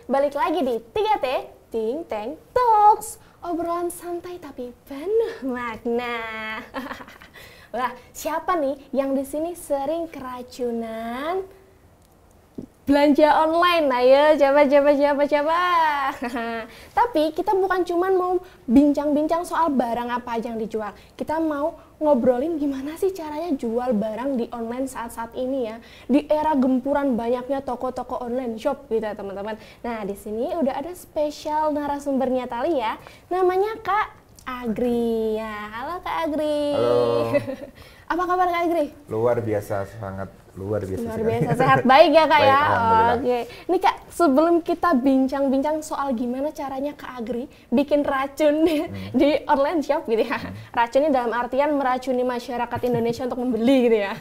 balik lagi di 3T Ting Teng Talks. Obrolan santai tapi penuh makna. Wah, siapa nih yang di sini sering keracunan belanja online? Ayo, coba. Tapi kita bukan cuman mau bincang-bincang soal barang apa aja yang dijual. Kita mau ngobrolin gimana sih caranya jual barang di online saat-saat ini ya. Di era gempuran banyaknya toko-toko online shop gitu ya teman-teman. Nah, di sini udah ada spesial narasumbernya tali ya. Namanya Kak Agri. Ya, halo Kak Agri. Halo. Apa kabar Kak Agri? Luar biasa, sangat luar biasa. Luar biasa, sehat baik ya Kak Baik, ya? alhamdulillah. Oke. Ini Kak, sebelum kita bincang-bincang soal gimana caranya Kak Agri bikin racun di online shop gitu ya. Racunnya dalam artian meracuni masyarakat Indonesia untuk membeli gitu ya.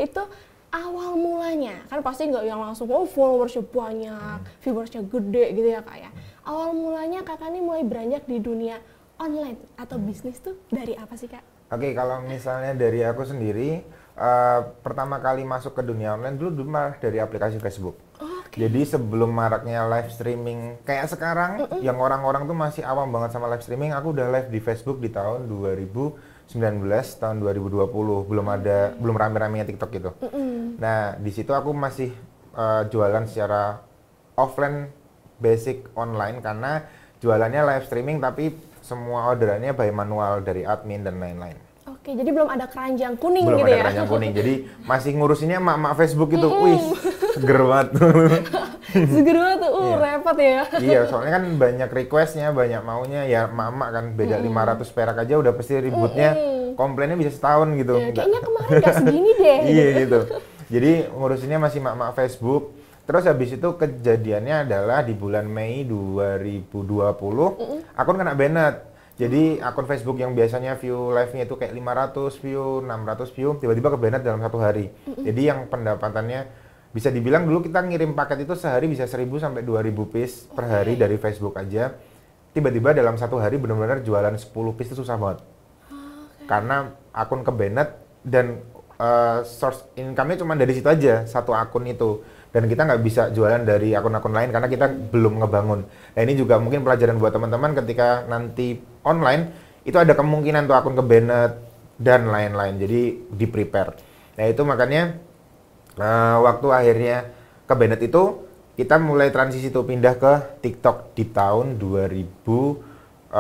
Itu awal mulanya, kan pasti nggak yang langsung followersnya banyak, viewersnya gede gitu ya Kak ya. Awal mulanya Kakak ini mulai beranjak di dunia online atau bisnis tuh dari apa sih Kak? Oke, kalau misalnya dari aku sendiri, pertama kali masuk ke dunia online dulu malah dari aplikasi Facebook. Jadi sebelum maraknya live streaming kayak sekarang, yang orang-orang tuh masih awam banget sama live streaming, aku udah live di Facebook di tahun 2019, tahun 2020, belum rame-ramenya TikTok gitu. Nah, di situ aku masih jualan secara offline basic online karena jualannya live streaming tapi semua orderannya by manual dari admin dan lain-lain. Oke, jadi belum ada keranjang kuning Belum gitu ada ya? keranjang kuning, jadi masih ngurusinnya emak-emak Facebook itu. Wih, seger banget. Seger banget tuh, Iya. repot ya. Iya, soalnya kan banyak requestnya, banyak maunya. Ya emak-emak kan beda 500 perak aja udah pasti ributnya, komplainnya bisa setahun gitu. Ya, kayaknya kemarin nggak segini deh. Iya gitu. Jadi ngurusinnya masih emak-emak Facebook. Terus habis itu kejadiannya adalah di bulan Mei 2020, akun kena banned. Jadi akun Facebook yang biasanya view live-nya itu kayak 500 view, 600 view, tiba-tiba ke banned dalam satu hari. Jadi yang pendapatannya bisa dibilang dulu kita ngirim paket itu sehari bisa 1000 sampai 2000 piece per hari dari Facebook aja. Tiba-tiba dalam satu hari benar-benar jualan 10 piece itu susah banget. Karena akun ke banned dan source income-nya cuma dari situ aja, satu akun itu. Dan kita nggak bisa jualan dari akun-akun lain karena kita belum ngebangun. Nah ini juga mungkin pelajaran buat teman-teman ketika nanti online, itu ada kemungkinan tuh akun ke banned dan lain-lain, jadi di-prepare. Nah itu makanya waktu akhirnya ke banned itu, kita mulai transisi tuh pindah ke TikTok di tahun 2021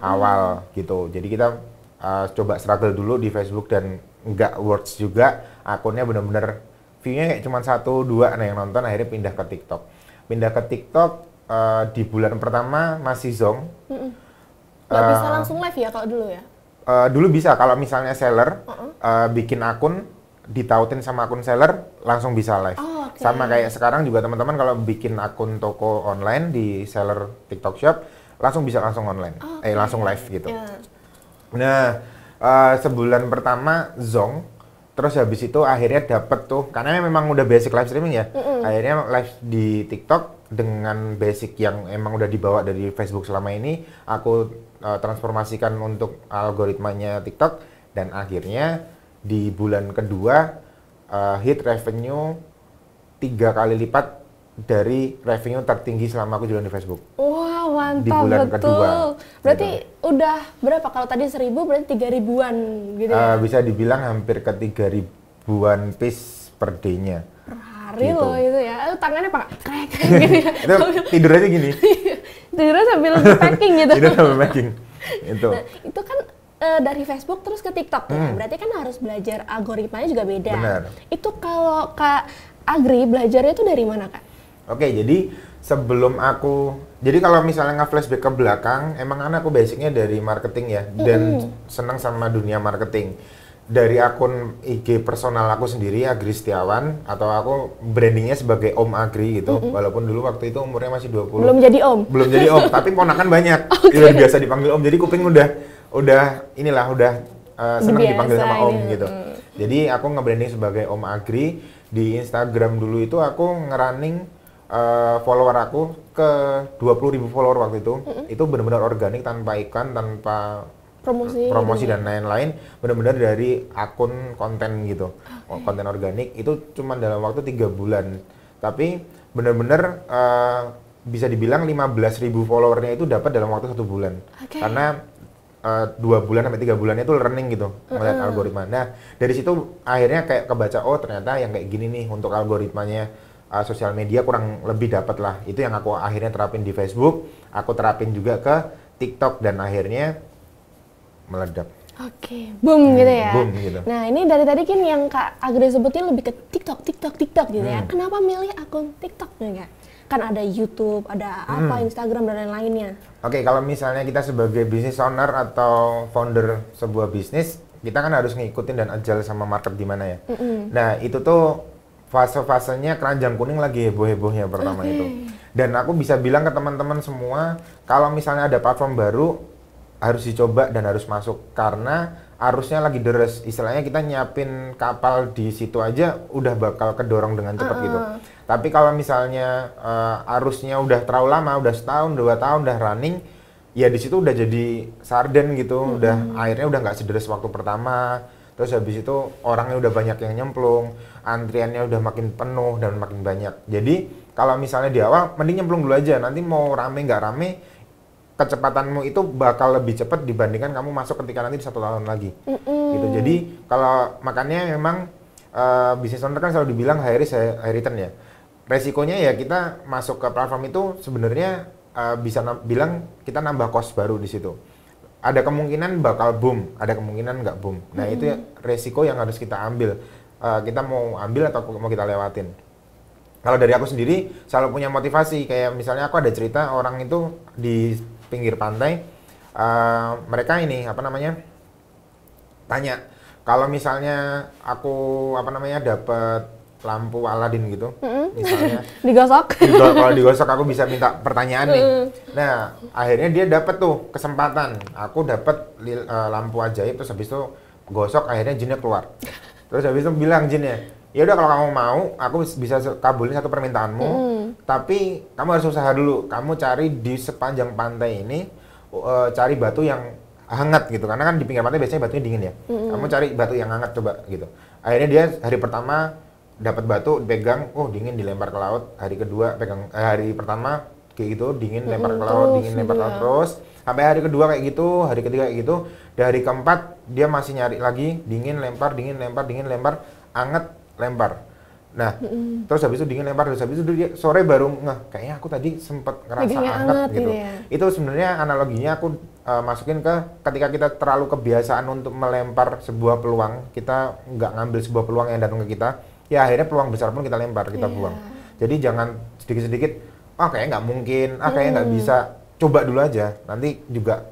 awal gitu. Jadi kita coba struggle dulu di Facebook dan nggak works juga, akunnya bener-bener view-nya kayak cuma 1-2 yang nonton, akhirnya pindah ke TikTok. Pindah ke TikTok di bulan pertama masih zong. Nggak bisa langsung live ya kalau dulu ya? Dulu bisa, kalau misalnya seller bikin akun, ditautin sama akun seller, langsung bisa live. Sama kayak sekarang juga teman-teman kalau bikin akun toko online di seller TikTok Shop, langsung bisa langsung online, langsung live gitu. Nah, sebulan pertama zong. Terus habis itu akhirnya dapet tuh, karena memang udah basic live streaming ya, akhirnya live di TikTok dengan basic yang emang udah dibawa dari Facebook selama ini, aku transformasikan untuk algoritmanya TikTok, dan akhirnya di bulan kedua hit revenue 3 kali lipat dari revenue tertinggi selama aku jualan di Facebook. Wah, mantap, Di bulan betul. kedua. Berarti udah berapa? Kalau tadi 1000 berarti 3000-an gitu ya? Bisa dibilang hampir ke 3000-an piece per day-nya. Per hari Gitu. loh itu ya. Tangannya apa? Krek gitu ya. Itu tidur aja gini. Tidurnya sambil packing gitu. Tidur sambil packing. Itu. Nah, itu kan dari Facebook terus ke TikTok ya. Berarti kan harus belajar algoritmanya juga beda. Benar. Itu kalau Kak Agri belajarnya itu dari mana Kak? Oke, jadi sebelum aku, jadi kalau misalnya nge-flashback ke belakang, emang kan aku basicnya dari marketing ya, dan senang sama dunia marketing. Dari akun IG personal aku sendiri, Agri Setiawan, atau aku brandingnya sebagai Om Agri gitu, walaupun dulu waktu itu umurnya masih 20. Belum jadi om? Belum jadi om, tapi ponakan banyak. Udah biasa dipanggil om, jadi kuping udah senang dipanggil sama om gitu. Jadi aku nge-branding sebagai Om Agri. Di Instagram dulu itu aku nge-running follower aku ke 20.000 follower waktu itu. Itu benar-benar organik, tanpa iklan, tanpa promosi dan lain-lain, benar-benar dari akun konten gitu. Konten organik itu cuma dalam waktu 3 bulan. Tapi bener-bener bisa dibilang 15.000 followernya itu dapat dalam waktu 1 bulan. Karena 2 bulan sampai 3 bulannya itu learning gitu, melihat algoritma. Nah, dari situ akhirnya kayak kebaca, oh ternyata yang kayak gini nih untuk algoritmanya sosial media kurang lebih dapat lah. Itu yang aku akhirnya terapin di Facebook, aku terapin juga ke TikTok dan akhirnya meledak. Oke, boom gitu ya. Boom gitu. Nah, ini dari tadi kan yang Kak Agri sebutin lebih ke TikTok gitu ya. Kenapa milih akun TikTok nih, Kak? Kan ada YouTube, ada apa, Instagram dan lain-lainnya. Oke, kalau misalnya kita sebagai business owner atau founder sebuah bisnis, kita kan harus ngikutin dan agile sama market di mana ya. Nah, itu tuh fase-fasenya keranjang kuning lagi heboh-hebohnya pertama itu. Dan aku bisa bilang ke teman-teman semua, kalau misalnya ada platform baru, harus dicoba dan harus masuk. Karena arusnya lagi deres. Istilahnya kita nyiapin kapal di situ aja, udah bakal kedorong dengan cepat gitu. Tapi kalau misalnya arusnya udah terlalu lama, udah setahun, 2 tahun udah running, ya di situ udah jadi sarden gitu, udah akhirnya udah nggak sederes waktu pertama. Terus habis itu orangnya udah banyak yang nyemplung, antriannya udah makin penuh dan makin banyak. Jadi kalau misalnya di awal, mending nyemplung dulu aja. Nanti mau rame nggak rame, kecepatanmu itu bakal lebih cepat dibandingkan kamu masuk ketika nanti 1 tahun lagi. Gitu. Jadi kalau makanya memang business owner kan selalu dibilang high risk high return ya. Resikonya ya kita masuk ke platform itu sebenarnya bisa bilang kita nambah cost baru di situ. Ada kemungkinan bakal boom, ada kemungkinan nggak boom. Nah itu ya resiko yang harus kita ambil. Kita mau ambil atau mau kita lewatin. Kalau dari aku sendiri selalu punya motivasi, kayak misalnya aku ada cerita orang itu di pinggir pantai, mereka ini apa namanya tanya, kalau misalnya aku apa namanya dapat lampu Aladin gitu, misalnya digosok. Kalau digosok aku bisa minta pertanyaan nih. Nah akhirnya dia dapat tuh kesempatan, aku dapat lampu ajaib, terus habis itu gosok, akhirnya jinnya keluar. Terus habis itu bilang jinnya, ya udah kalau kamu mau, aku bisa kabulin satu permintaanmu, tapi kamu harus usaha dulu. Kamu cari di sepanjang pantai ini, cari batu yang hangat gitu, karena kan di pinggir pantai biasanya batunya dingin ya. Kamu cari batu yang hangat coba gitu. Akhirnya dia hari pertama dapat batu, pegang, oh dingin, dilempar ke laut. Hari kedua pegang, hari pertama kayak gitu, dingin, lempar ke laut, dingin, lempar ke laut terus. Sampai hari kedua kayak gitu, hari ketiga kayak gitu. Dari keempat dia masih nyari lagi, dingin, lempar, dingin, lempar, dingin, lempar, anget, lempar. Nah, terus habis itu dingin lempar, terus habis itu dia sore baru kayaknya aku tadi sempet ngerasa anget gitu. Ya. Itu sebenarnya analoginya aku masukin ke ketika kita terlalu kebiasaan untuk melempar sebuah peluang, kita nggak ngambil sebuah peluang yang datang ke kita, ya akhirnya peluang besar pun kita lempar, kita buang. Jadi jangan sedikit-sedikit, kayaknya nggak mungkin, kayaknya nggak bisa, coba dulu aja, nanti juga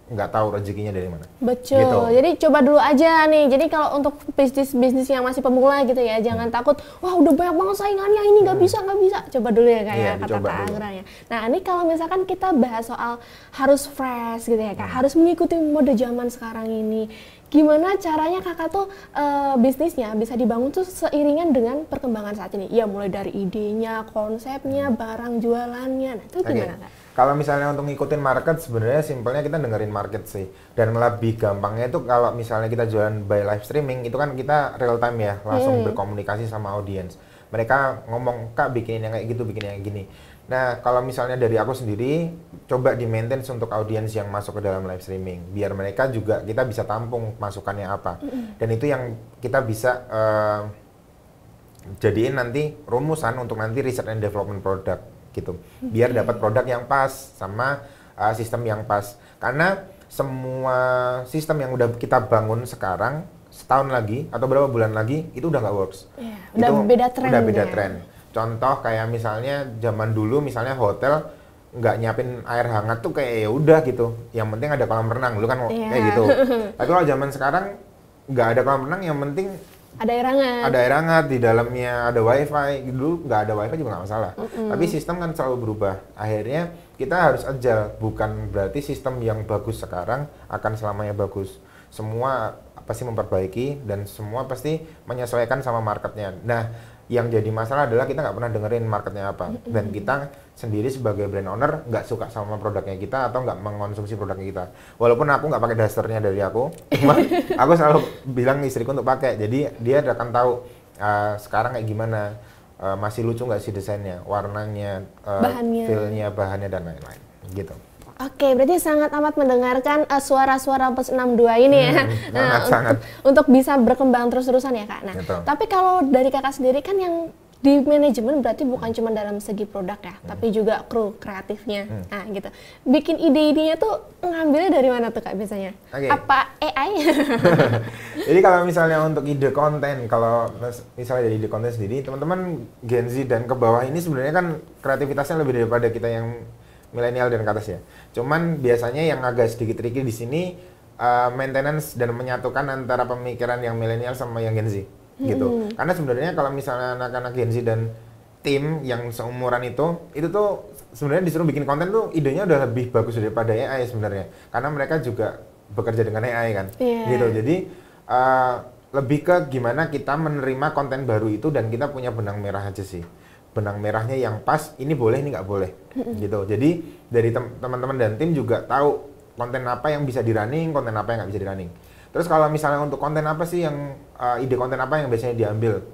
nggak tahu rezekinya dari mana. Betul. Gitu. Jadi coba dulu aja nih. Jadi kalau untuk bisnis yang masih pemula gitu ya, jangan takut. Wah udah banyak banget saingannya, ini nggak bisa. Coba dulu ya kayak kata Kak Agra ya. Nah ini kalau misalkan kita bahas soal harus fresh gitu ya Kak, harus mengikuti mode zaman sekarang ini. Gimana caranya kakak tuh bisnisnya bisa dibangun tuh seiringan dengan perkembangan saat ini? Ya mulai dari idenya, konsepnya, barang jualannya. Nah itu gimana Kak? Kalau misalnya untuk ngikutin market, sebenarnya simpelnya kita dengerin market sih. Dan lebih gampangnya itu kalau misalnya kita jualan by live streaming, itu kan kita real time ya, langsung berkomunikasi sama audiens. Mereka ngomong, Kak bikin yang kayak gitu, bikin yang gini. Nah, kalau misalnya dari aku sendiri, coba di-maintain untuk audiens yang masuk ke dalam live streaming. Biar mereka juga, kita bisa tampung masukannya apa. Dan itu yang kita bisa jadiin nanti rumusan untuk nanti research and development product. Gitu. Biar dapat produk yang pas sama sistem yang pas. Karena semua sistem yang udah kita bangun sekarang, setahun lagi atau berapa bulan lagi itu udah nggak works. Udah beda tren. Udah beda tren. Contoh kayak misalnya zaman dulu misalnya hotel nggak nyiapin air hangat tuh kayak ya udah gitu. Yang penting ada kolam renang dulu kan kayak gitu. Tapi kalau zaman sekarang nggak ada kolam renang, yang penting ada air hangat. Ada air hangat, di dalamnya ada wifi. Dulu nggak ada wifi juga nggak masalah. Tapi sistem kan selalu berubah. Akhirnya kita harus agile. Bukan berarti sistem yang bagus sekarang akan selamanya bagus. Semua pasti memperbaiki dan semua pasti menyesuaikan sama marketnya. Nah, yang jadi masalah adalah kita nggak pernah dengerin marketnya apa. Dan kita sendiri sebagai brand owner nggak suka sama produknya kita atau nggak mengkonsumsi produknya kita. Walaupun aku nggak pakai dasternya dari aku, cuma aku selalu bilang istriku untuk pakai. Jadi dia akan tahu sekarang kayak gimana. masih lucu nggak sih desainnya, warnanya, Bahannya. feel-nya, bahannya dan lain-lain gitu. Oke, berarti sangat amat mendengarkan suara-suara plus 62 ini ya. Sangat. Untuk bisa berkembang terus-terusan ya Kak. Nah, Betul. tapi kalau dari Kakak sendiri kan yang di manajemen berarti bukan cuma dalam segi produk ya, tapi juga kru kreatifnya. Nah, gitu. Bikin ide-idenya tuh ngambilnya dari mana tuh Kak biasanya? Oke. Apa AI? Jadi kalau misalnya untuk ide konten, kalau misalnya dari ide konten sendiri, teman-teman Gen Z dan ke bawah ini sebenarnya kan kreativitasnya lebih daripada kita yang milenial dan ke atas ya. Cuman biasanya yang agak sedikit tricky di sini maintenance dan menyatukan antara pemikiran yang milenial sama yang Gen Z gitu. Karena sebenarnya kalau misalnya anak-anak Gen Z dan tim yang seumuran itu tuh sebenarnya disuruh bikin konten tuh idenya udah lebih bagus daripada AI sebenarnya. Karena mereka juga bekerja dengan AI kan. Gitu. Jadi lebih ke gimana kita menerima konten baru itu dan kita punya benang merah aja sih. Benang merahnya yang pas, ini boleh, ini nggak boleh, gitu. Jadi dari teman-teman dan tim juga tahu konten apa yang bisa di-running, konten apa yang nggak bisa di-running. Terus kalau misalnya untuk konten apa sih yang, ide konten apa yang biasanya diambil?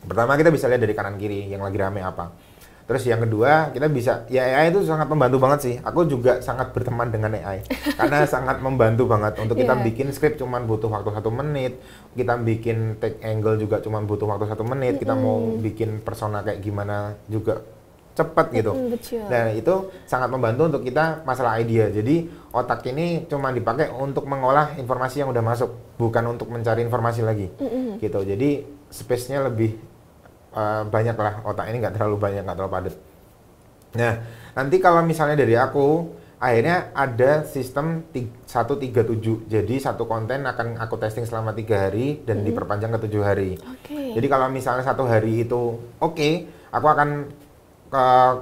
Pertama kita bisa lihat dari kanan kiri, yang lagi rame apa. Terus yang kedua, kita bisa, ya AI itu sangat membantu banget sih. Aku juga sangat berteman dengan AI. Karena sangat membantu banget. Untuk kita bikin script cuman butuh waktu 1 menit. Kita bikin take angle juga cuman butuh waktu 1 menit. Kita mau bikin persona kayak gimana juga cepet gitu. Dan itu sangat membantu untuk kita masalah idea. Jadi otak ini cuma dipakai untuk mengolah informasi yang udah masuk. Bukan untuk mencari informasi lagi. Gitu. Jadi space-nya lebih banyak lah, otak ini nggak terlalu banyak, nggak terlalu padat. Nah, nanti kalau misalnya dari aku, akhirnya ada sistem 137. Jadi satu konten akan aku testing selama 3 hari dan diperpanjang ke 7 hari. Jadi kalau misalnya 1 hari itu oke, aku akan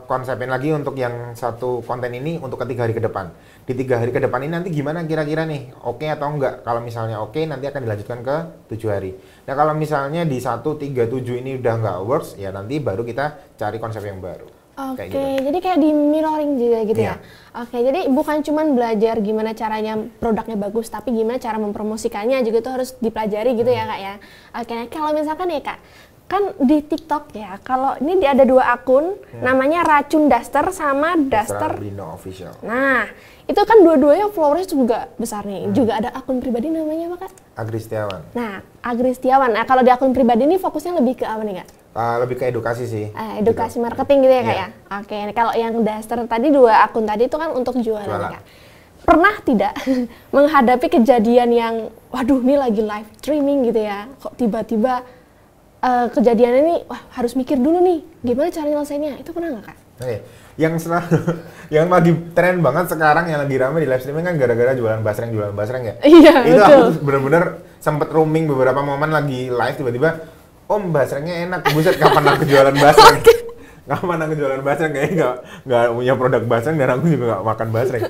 konsepin lagi untuk yang satu konten ini untuk ke 3 hari ke depan. Di 3 hari ke depan ini nanti gimana kira-kira nih, oke atau enggak? Kalau misalnya oke, nanti akan dilanjutkan ke 7 hari. Nah kalau misalnya di 137 ini udah nggak works, ya nanti baru kita cari konsep yang baru. Oke, jadi kayak di mirroring juga gitu ya? Oke, jadi bukan cuma belajar gimana caranya produknya bagus, tapi gimana cara mempromosikannya juga tuh harus dipelajari gitu ya Kak ya? Oke, nah kalau misalkan ya Kak, kan di TikTok ya, kalau ini ada 2 akun, namanya Racun Daster sama Daster Bino Official. Nah, itu kan dua-duanya followersnya juga besar nih. Juga ada akun pribadi namanya apa Kak? Agri Setiawan. Nah, Agri Setiawan. Nah, kalau di akun pribadi ini fokusnya lebih ke apa nih Kak? Lebih ke edukasi sih. Edukasi gitu. Marketing gitu ya Kak ya? Oke, kalau yang Daster tadi 2 akun tadi itu kan untuk jualan Kak. Pernah tidak menghadapi kejadian yang, waduh ini lagi live streaming gitu ya, kok tiba-tiba kejadiannya ini, wah harus mikir dulu nih, gimana cara nyelesainnya, itu pernah nggak Kak? Yang yang lagi tren banget sekarang yang lagi rame di live streaming kan gara-gara jualan basreng ya. Iya, itu betul. Aku bener-bener sempet roaming beberapa momen lagi live tiba-tiba, Om basrengnya enak, buset kapan aku jualan basreng? Kapan aku jualan basreng? Kayaknya nggak punya produk basreng dan aku juga nggak makan basreng.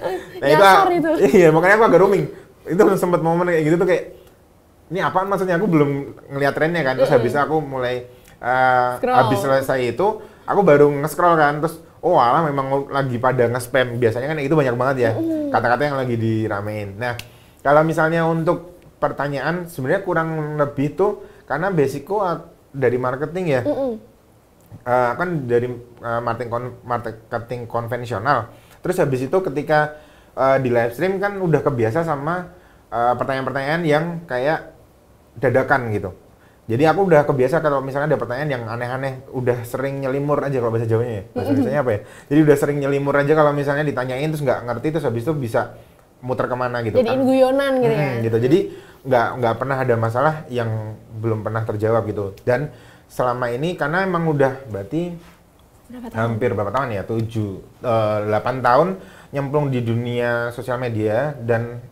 Nah itu. Iya makanya aku agak roaming. Itu sempet momen kayak gitu tuh kayak, ini apaan maksudnya, aku belum ngeliat trennya kan. Terus habis aku mulai habis selesai itu aku baru nge-scroll kan, terus oh alah memang lagi pada nge-spam. Biasanya kan itu banyak banget ya kata-kata yang lagi diramein. Nah kalau misalnya untuk pertanyaan sebenarnya kurang lebih tuh karena basicku dari marketing ya. Kan dari marketing konvensional. Terus habis itu ketika di live stream kan udah kebiasa sama pertanyaan-pertanyaan yang kayak dadakan gitu. Jadi aku udah kebiasa kalau misalnya ada pertanyaan yang aneh-aneh, udah sering nyelimur aja kalau bahasa Jawanya ya. Bahasa Indonesianya apa ya? Jadi udah sering nyelimur aja kalau misalnya ditanyain terus nggak ngerti, terus habis itu bisa muter kemana gitu. Jadiin guyonan gitu ya. Gitu. Jadi nggak pernah ada masalah yang belum pernah terjawab gitu. Dan selama ini karena emang udah berarti hampir berapa tahun ya? 8 tahun nyemplung di dunia sosial media dan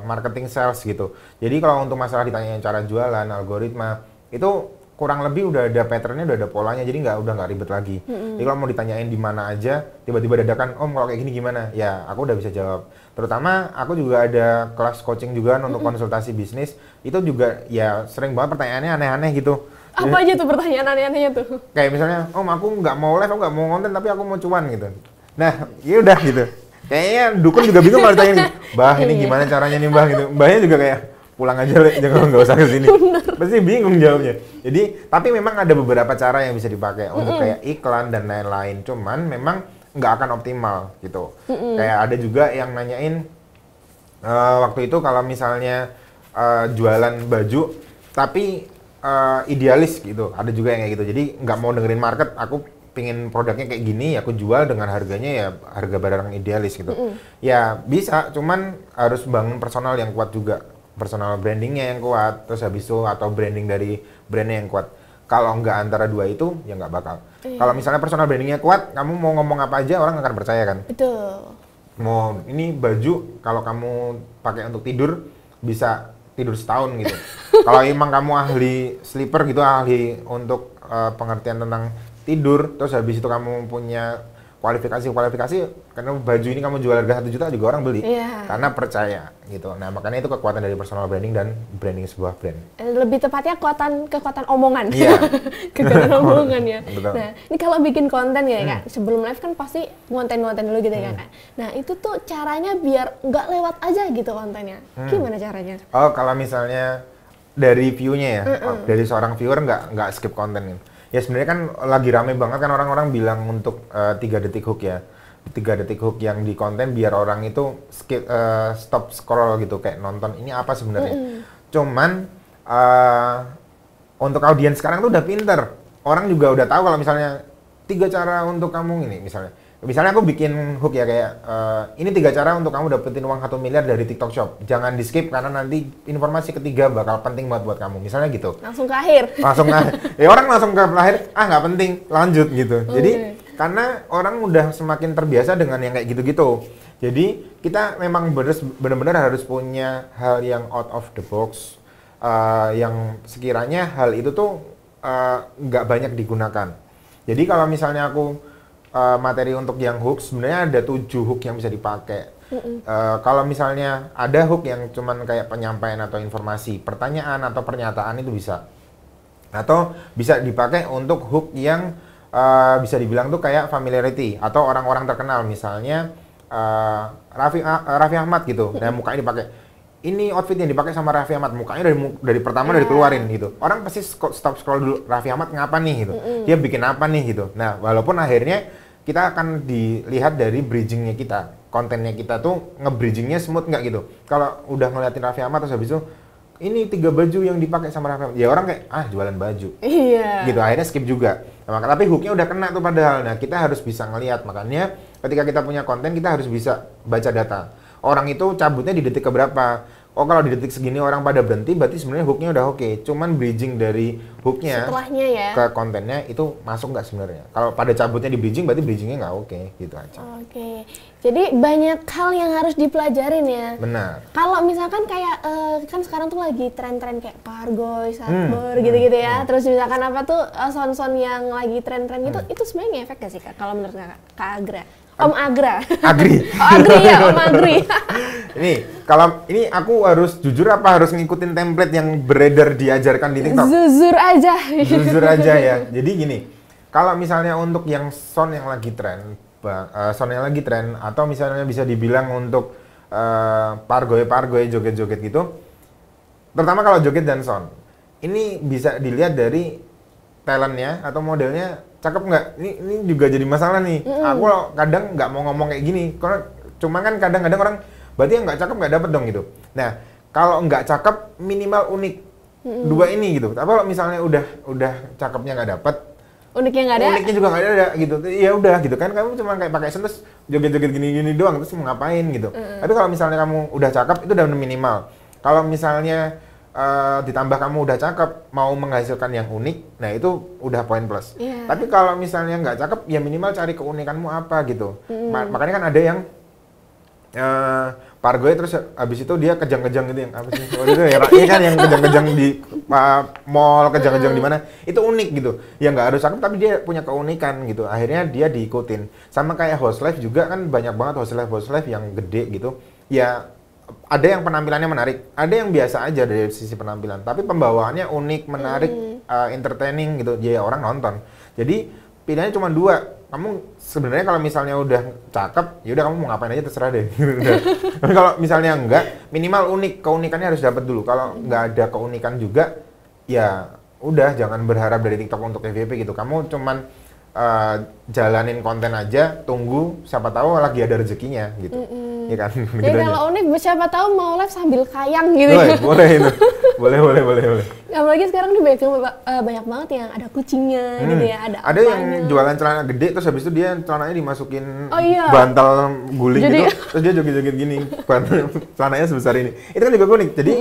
marketing sales gitu. Jadi kalau untuk masalah ditanya cara jualan, algoritma, itu kurang lebih udah ada patternnya, udah ada polanya, jadi udah nggak ribet lagi. Jadi kalau mau ditanyain di mana aja, tiba-tiba dadakan, Om kalau kayak gini gimana? Ya aku udah bisa jawab. Terutama aku juga ada kelas coaching juga untuk konsultasi bisnis, itu juga ya sering banget pertanyaannya aneh-aneh gitu. Apa aja tuh pertanyaan aneh-anehnya tuh? Kayak misalnya, Om aku nggak mau live, aku nggak mau konten, tapi aku mau cuan gitu. Nah, ya udah gitu. Kayaknya dukun juga bingung kalau ditanya nih, Mbah ini gimana caranya nih Mbah gitu. Mbahnya juga kayak, pulang aja, jangan nggak usah kesini. Pasti bingung jawabnya. Jadi, tapi memang ada beberapa cara yang bisa dipakai untuk kayak iklan dan lain-lain. Cuman memang nggak akan optimal gitu. Kayak ada juga yang nanyain waktu itu kalau misalnya jualan baju, tapi idealis gitu. Ada juga yang kayak gitu. Jadi nggak mau dengerin market, aku pingin produknya kayak gini, aku jual dengan harganya ya harga barang idealis gitu. Ya bisa, cuman harus bangun personal yang kuat juga, personal brandingnya yang kuat, terus habis itu atau branding dari brandnya yang kuat. Kalau nggak antara dua itu, ya nggak bakal. Kalau misalnya personal brandingnya kuat, kamu mau ngomong apa aja orang akan percaya kan. Betul. Mau ini baju, kalau kamu pakai untuk tidur, bisa tidur setahun gitu. Kalau emang kamu ahli sleeper gitu, ahli untuk pengertian tentang tidur, terus habis itu kamu punya kualifikasi, karena baju ini kamu jual harga 1 juta juga orang beli, karena percaya gitu. Nah makanya itu kekuatan dari personal branding dan branding sebuah brand. Lebih tepatnya kekuatan omongan. Iya. Kekuatan omongan ya. Betul. Nah ini kalau bikin konten ya Kak, sebelum live kan pasti ngonten dulu gitu ya Kak. Nah itu tuh caranya biar nggak lewat aja gitu kontennya. Gimana caranya? Oh kalau misalnya dari view-nya ya, dari seorang viewer nggak skip konten gitu. Ya sebenarnya kan lagi rame banget kan orang-orang bilang untuk 3 detik hook ya. 3 detik hook yang di konten biar orang itu stop scroll gitu, kayak nonton ini apa sebenarnya. Cuman untuk audiens sekarang tuh udah pinter. Orang juga udah tahu kalau misalnya 3 cara untuk kamu ini misalnya. Misalnya aku bikin hook ya kayak ini 3 cara untuk kamu dapetin uang 1 miliar dari TikTok Shop. Jangan di skip karena nanti informasi ketiga bakal penting buat kamu. Misalnya gitu. Langsung ke akhir. Langsung ya orang langsung ke akhir, nggak penting, lanjut gitu. Jadi karena orang udah semakin terbiasa dengan yang kayak gitu-gitu. Jadi kita memang benar-benar harus punya hal yang out of the box, yang sekiranya hal itu tuh nggak banyak digunakan. Jadi kalau misalnya aku materi untuk yang hook, sebenarnya ada 7 hook yang bisa dipakai. Kalau misalnya ada hook yang cuman kayak penyampaian atau informasi, pertanyaan atau pernyataan itu bisa. Atau bisa dipakai untuk hook yang bisa dibilang tuh kayak familiarity atau orang-orang terkenal, misalnya Raffi Ahmad gitu. Nah, mukanya dipakai. Ini outfit yang dipakai sama Raffi Ahmad, mukanya dari pertama dari keluarin gitu. Orang pasti stop scroll dulu, Raffi Ahmad ngapa nih gitu. Dia bikin apa nih gitu. Nah, walaupun akhirnya kita akan dilihat dari bridgingnya kita, kontennya kita tuh nge-bridgingnya smooth nggak gitu. Kalau udah ngeliatin Raffi Ahmad terus habis itu ini 3 baju yang dipakai sama Raffi Ahmad, ya orang kayak jualan baju. Iya. Gitu akhirnya skip juga. Nah, tapi hooknya udah kena tuh padahal. Nah kita harus bisa ngelihat, makanya ketika kita punya konten kita harus bisa baca data. Orang itu cabutnya di detik keberapa. Oh kalau di detik segini orang pada berhenti, berarti sebenarnya hooknya udah oke. Cuman bridging dari hooknya setelahnya ya ke kontennya itu masuk nggak sebenarnya. Kalau pada cabutnya di bridging, berarti bridgingnya nggak oke, gitu aja. Oke, jadi banyak hal yang harus dipelajarin ya. Benar. Kalau misalkan kayak kan sekarang tuh lagi tren-tren kayak Pargoy, Satbor gitu-gitu ya. Terus misalkan apa tuh sound-sound yang lagi tren-tren gitu, itu sebenarnya ngefek gak sih Kak? Kalau menurut Kak Agra? Om Agra. Agri. Oh, Agri ya, Om Agri. Ini aku harus jujur apa harus ngikutin template yang beredar diajarkan di TikTok? Jujur aja. Jujur aja ya. Jadi gini, kalau misalnya untuk yang sound yang lagi tren, atau misalnya bisa dibilang untuk pargoy, joget-joget gitu. Pertama kalau joget dan sound, ini bisa dilihat dari talentnya atau modelnya cakep nggak? Ini juga jadi masalah nih. Aku kadang nggak mau ngomong kayak gini, karena cuma kan kadang-kadang orang berarti yang nggak cakep nggak dapet dong gitu. Nah kalau nggak cakep minimal unik, 2 ini gitu. Tapi kalau misalnya udah cakepnya nggak dapet, uniknya nggak ada, uniknya juga nggak ada gitu. Ya udah gitu kan, kamu cuma kayak pakai sentus joget-joget gini-gini doang, terus mau ngapain gitu. Tapi kalau misalnya kamu udah cakep itu udah minimal. Kalau misalnya ditambah kamu udah cakep, mau menghasilkan yang unik, nah itu udah poin plus. Tapi kalau misalnya nggak cakep, ya minimal cari keunikanmu apa gitu. Makanya kan ada yang Pargoy terus habis itu dia kejang-kejang gitu yang apa sih? Itu ya ini kan yang kejang-kejang di mall, kejang-kejang di mana? Itu unik gitu. Ya nggak harus cakep tapi dia punya keunikan gitu. Akhirnya dia diikutin. Sama kayak host live juga kan banyak banget host live yang gede gitu. Ya ada yang penampilannya menarik, ada yang biasa aja dari sisi penampilan, tapi pembawaannya unik, menarik, entertaining gitu, jadi orang nonton. Jadi pilihannya cuma 2, kamu sebenarnya kalau misalnya udah cakep, ya udah kamu mau ngapain aja terserah deh. Udah. Tapi kalau misalnya enggak, minimal unik, keunikannya harus dapat dulu. Kalau nggak ada keunikan juga, ya udah jangan berharap dari TikTok untuk FYP gitu. Kamu cuman jalanin konten aja, tunggu siapa tahu lagi ada rezekinya gitu. Iya kan? Jadi kalau unik siapa tahu mau live sambil kayang gitu. Boleh itu. Boleh. Apalagi sekarang di banyak banyak banget yang ada kucingnya gitu ya, ada apanya. Yang jualan celana gede terus habis itu dia celananya dimasukin bantal guling jadi, gitu. Terus dia joget-joget gini, bantal celananya sebesar ini. Itu kan juga unik. Jadi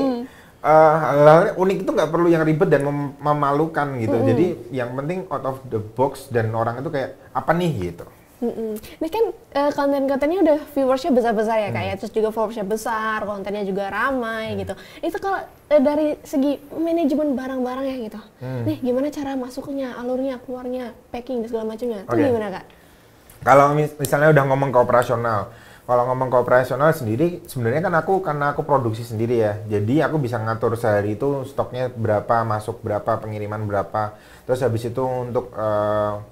hal-hal unik itu nggak perlu yang ribet dan memalukan gitu. Jadi yang penting out of the box dan orang itu kayak apa nih gitu. Ini kan konten-kontennya udah viewersnya besar-besar ya Kak ya, terus juga followersnya besar, kontennya juga ramai gitu. Itu kalau dari segi manajemen barang-barangnya gitu, nih gimana cara masuknya, alurnya, keluarnya, packing dan segala macamnya, itu gimana Kak? Kalau misalnya udah ngomong ke operasional, kalau ngomong ke operasional sendiri, sebenarnya kan karena aku produksi sendiri ya, jadi aku bisa ngatur sehari itu stoknya berapa, masuk berapa, pengiriman berapa, terus habis itu untuk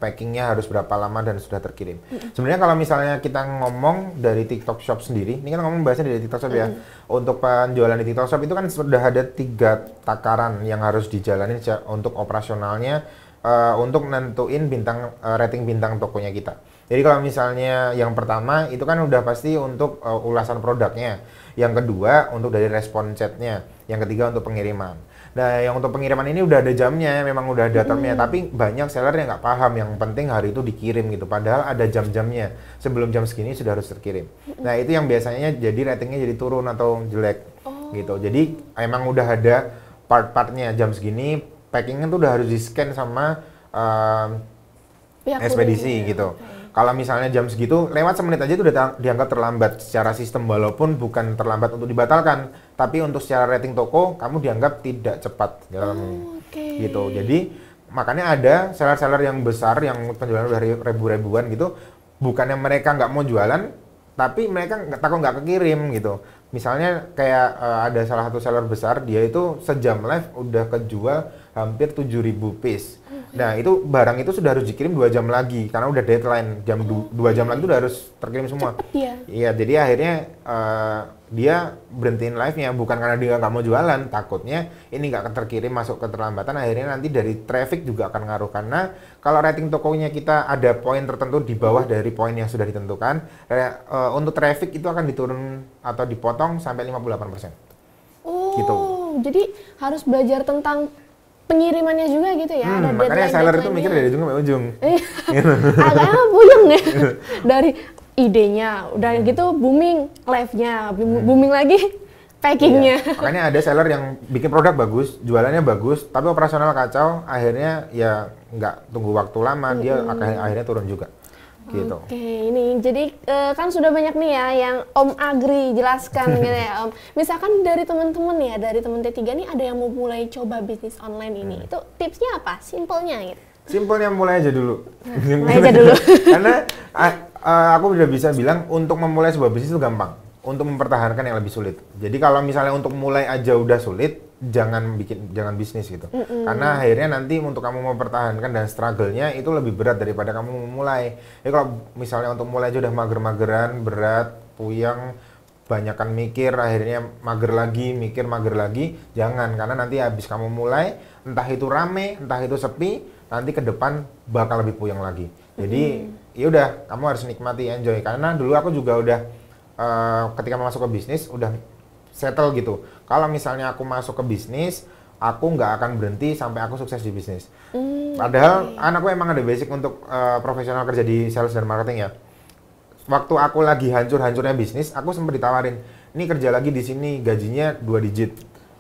packingnya harus berapa lama dan sudah terkirim. Sebenarnya kalau misalnya kita ngomong dari TikTok Shop sendiri, ini kan ngomong bahasnya dari TikTok Shop ya, untuk penjualan di TikTok Shop itu kan sudah ada 3 takaran yang harus dijalani untuk operasionalnya, untuk nentuin rating bintang tokonya kita. Jadi kalau misalnya yang pertama itu kan udah pasti untuk ulasan produknya, yang kedua untuk dari respon chatnya, yang ketiga untuk pengiriman. Nah yang untuk pengiriman ini udah ada jamnya, memang udah ada termnya, tapi banyak seller yang nggak paham, yang penting hari itu dikirim gitu, padahal ada jam-jamnya, sebelum jam segini sudah harus terkirim. Nah itu yang biasanya jadi ratingnya jadi turun atau jelek gitu. Jadi emang udah ada part-partnya, jam segini packingnya tuh udah harus di-scan sama ekspedisi gitu. Kalau misalnya jam segitu, lewat semenit aja itu udah dianggap terlambat secara sistem, walaupun bukan terlambat untuk dibatalkan, tapi untuk secara rating toko, kamu dianggap tidak cepat dalam gitu. Jadi makanya ada seller-seller yang besar yang penjualan udah ribu-ribuan gitu, bukannya mereka nggak mau jualan, tapi mereka takut nggak kekirim gitu. Misalnya kayak ada salah satu seller besar, dia itu sejam live udah kejual hampir 7.000 piece. Nah itu barang itu sudah harus dikirim 2 jam lagi karena udah deadline, 2 jam lagi itu udah harus terkirim semua. Cepet ya? Iya, jadi akhirnya dia berhentiin live-nya bukan karena dia nggak mau jualan, takutnya ini nggak terkirim, masuk keterlambatan, akhirnya nanti dari traffic juga akan ngaruh, karena kalau rating tokonya kita ada poin tertentu di bawah dari poin yang sudah ditentukan, untuk traffic itu akan diturun atau dipotong sampai 58%. Gitu. Jadi harus belajar tentang pengirimannya juga gitu ya. Ada makanya seller itu mikir dari ujung sampai ujung. Agak puyeng ya. Dari idenya, udah gitu booming live-nya, booming lagi packingnya. Iya. Makanya ada seller yang bikin produk bagus, jualannya bagus, tapi operasional kacau, akhirnya ya nggak tunggu waktu lama, dia akhirnya turun juga. Gitu. Oke, ini jadi kan sudah banyak nih ya yang Om Agri jelaskan gitu ya Om. Misalkan dari teman-teman ya, dari teman T3 nih ada yang mau mulai coba bisnis online ini, itu tipsnya apa? Simpelnya gitu. Simpelnya mulai aja dulu. Mulai aja dulu. Karena aku udah bisa bilang untuk memulai sebuah bisnis itu gampang, untuk mempertahankan yang lebih sulit. Jadi kalau misalnya untuk mulai aja udah sulit, jangan bisnis gitu. Karena akhirnya nanti untuk kamu mempertahankan dan struggle-nya itu lebih berat daripada kamu memulai. Jadi kalau misalnya untuk mulai aja udah mager-mageran, berat, puyeng, banyakan mikir, akhirnya mager lagi, mikir mager lagi, jangan. Karena nanti habis kamu mulai, entah itu rame, entah itu sepi, nanti ke depan bakal lebih puyeng lagi. Jadi ya udah, kamu harus nikmati, enjoy. Karena dulu aku juga udah ketika masuk ke bisnis udah settle gitu. Kalau misalnya aku masuk ke bisnis, aku nggak akan berhenti sampai aku sukses di bisnis. Padahal anakku emang ada basic untuk profesional kerja di sales dan marketing ya. Waktu aku lagi hancur-hancurnya bisnis, aku sempat ditawarin, ini kerja lagi di sini gajinya 2 digit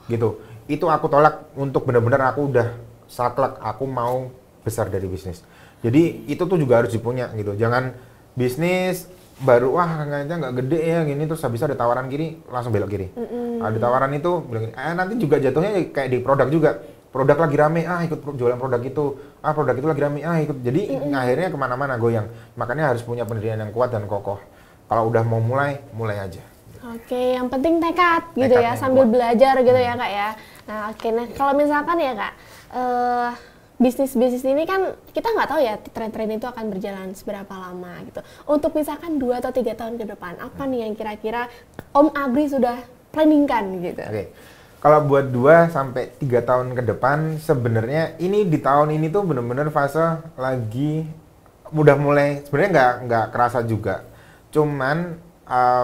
gitu. Itu aku tolak untuk benar-benar aku udah saklek, aku mau besar dari bisnis. Jadi itu tuh juga harus dipunya gitu. Jangan bisnis baru kayaknya nggak gede ya gini, terus habis ada tawaran kiri langsung belok kiri. Ada tawaran itu bilang nanti juga jatuhnya kayak di produk juga. Produk lagi rame, ikut jualan produk itu. Produk itu lagi rame, ikut. Jadi akhirnya kemana-mana goyang. Makanya harus punya pendirian yang kuat dan kokoh. Kalau udah mau mulai aja. Oke, yang penting tekad gitu ya, sambil belajar gitu ya Kak ya. Nah oke, nah kalau misalkan ya Kak, bisnis-bisnis ini kan kita nggak tahu ya tren-tren itu akan berjalan seberapa lama gitu. Untuk misalkan 2 atau 3 tahun ke depan, apa nih yang kira-kira Om Agri sudah planningkan gitu? Oke. Kalau buat 2 sampai 3 tahun ke depan, sebenarnya ini di tahun ini tuh bener-bener fase lagi udah mulai, sebenarnya nggak kerasa juga. Cuman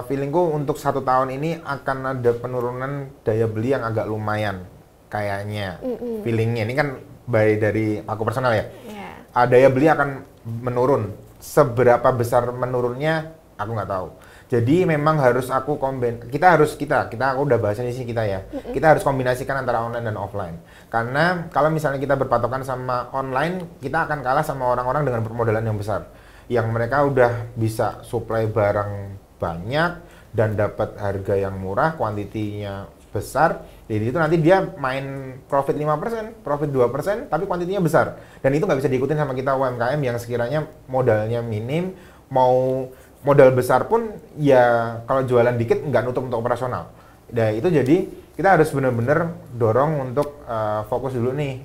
feelingku untuk 1 tahun ini akan ada penurunan daya beli yang agak lumayan kayaknya. Feelingnya ini kan dari aku personal ya. Yeah. Daya beli akan menurun. Seberapa besar menurunnya aku nggak tahu. Jadi memang harus aku kita aku udah bahasin di sini kita ya. Kita harus kombinasikan antara online dan offline. Karena kalau misalnya kita berpatokan sama online, kita akan kalah sama orang-orang dengan permodalan yang besar. Yang mereka udah bisa supply barang banyak dan dapat harga yang murah, kuantitinya besar. Jadi itu nanti dia main profit 5%, profit 2%, tapi kuantitinya besar. Dan itu nggak bisa diikutin sama kita UMKM yang sekiranya modalnya minim, mau modal besar pun ya kalau jualan dikit nggak nutup untuk operasional. Nah itu jadi kita harus benar-benar dorong untuk fokus dulu nih,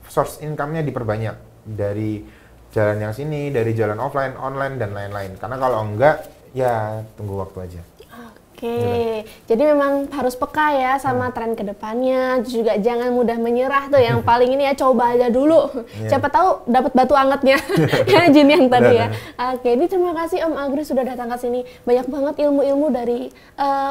source income-nya diperbanyak dari jalan yang sini, dari jalan offline, online dan lain-lain. Karena kalau enggak ya tunggu waktu aja. Oke, jadi memang harus peka ya sama tren kedepannya, juga jangan mudah menyerah tuh. Yang paling ini ya coba aja dulu, siapa tahu dapat batu angetnya, ya Jin yang tadi ya. Oke, ini terima kasih Om Agri sudah datang ke sini, banyak banget ilmu-ilmu dari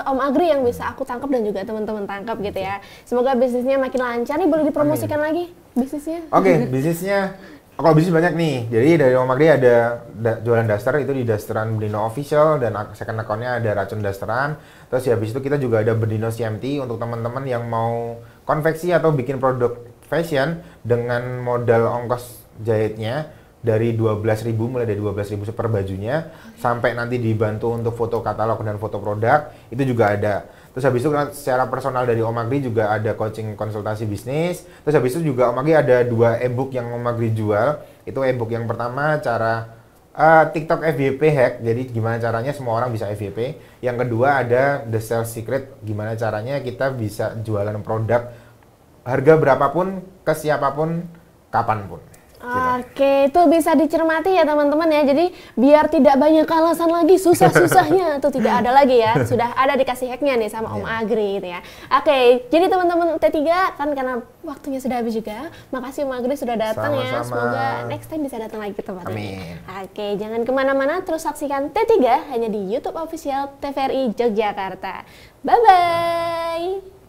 Om Agri yang bisa aku tangkap dan juga teman-teman tangkap gitu ya. Semoga bisnisnya makin lancar nih, boleh dipromosikan lagi bisnisnya? Oke, bisnisnya. Kalau bisnis banyak nih, jadi dari Om Agri ada jualan daster, itu di Dasteran Bendino Official, dan second account-nya ada Racun Dasteran. Terus ya habis itu kita juga ada Bendino CMT untuk teman-teman yang mau konveksi atau bikin produk fashion dengan modal ongkos jahitnya dari 12.000, mulai dari 12.000 per bajunya, sampai nanti dibantu untuk foto katalog dan foto produk, itu juga ada. Terus habis itu secara personal dari Om Agri juga ada coaching konsultasi bisnis. Terus habis itu juga Om Agri ada 2 e-book yang Om Agri jual. Itu e-book yang pertama cara TikTok FYP hack. Jadi gimana caranya semua orang bisa FYP. Yang kedua ada The Sales Secret. Gimana caranya kita bisa jualan produk harga berapapun ke siapapun kapanpun. Oke, itu bisa dicermati ya teman-teman ya. Jadi biar tidak banyak alasan lagi susah-susahnya itu tidak ada lagi ya. Sudah ada dikasih hacknya nih sama Om Agri gitu ya. Oke, jadi teman-teman T3 kan karena waktunya sudah habis juga. Makasih Om Agri sudah datang ya. Semoga next time bisa datang lagi ke tempat ini. Oke, jangan kemana-mana, terus saksikan T3 hanya di YouTube Official TVRI Yogyakarta. Bye-bye!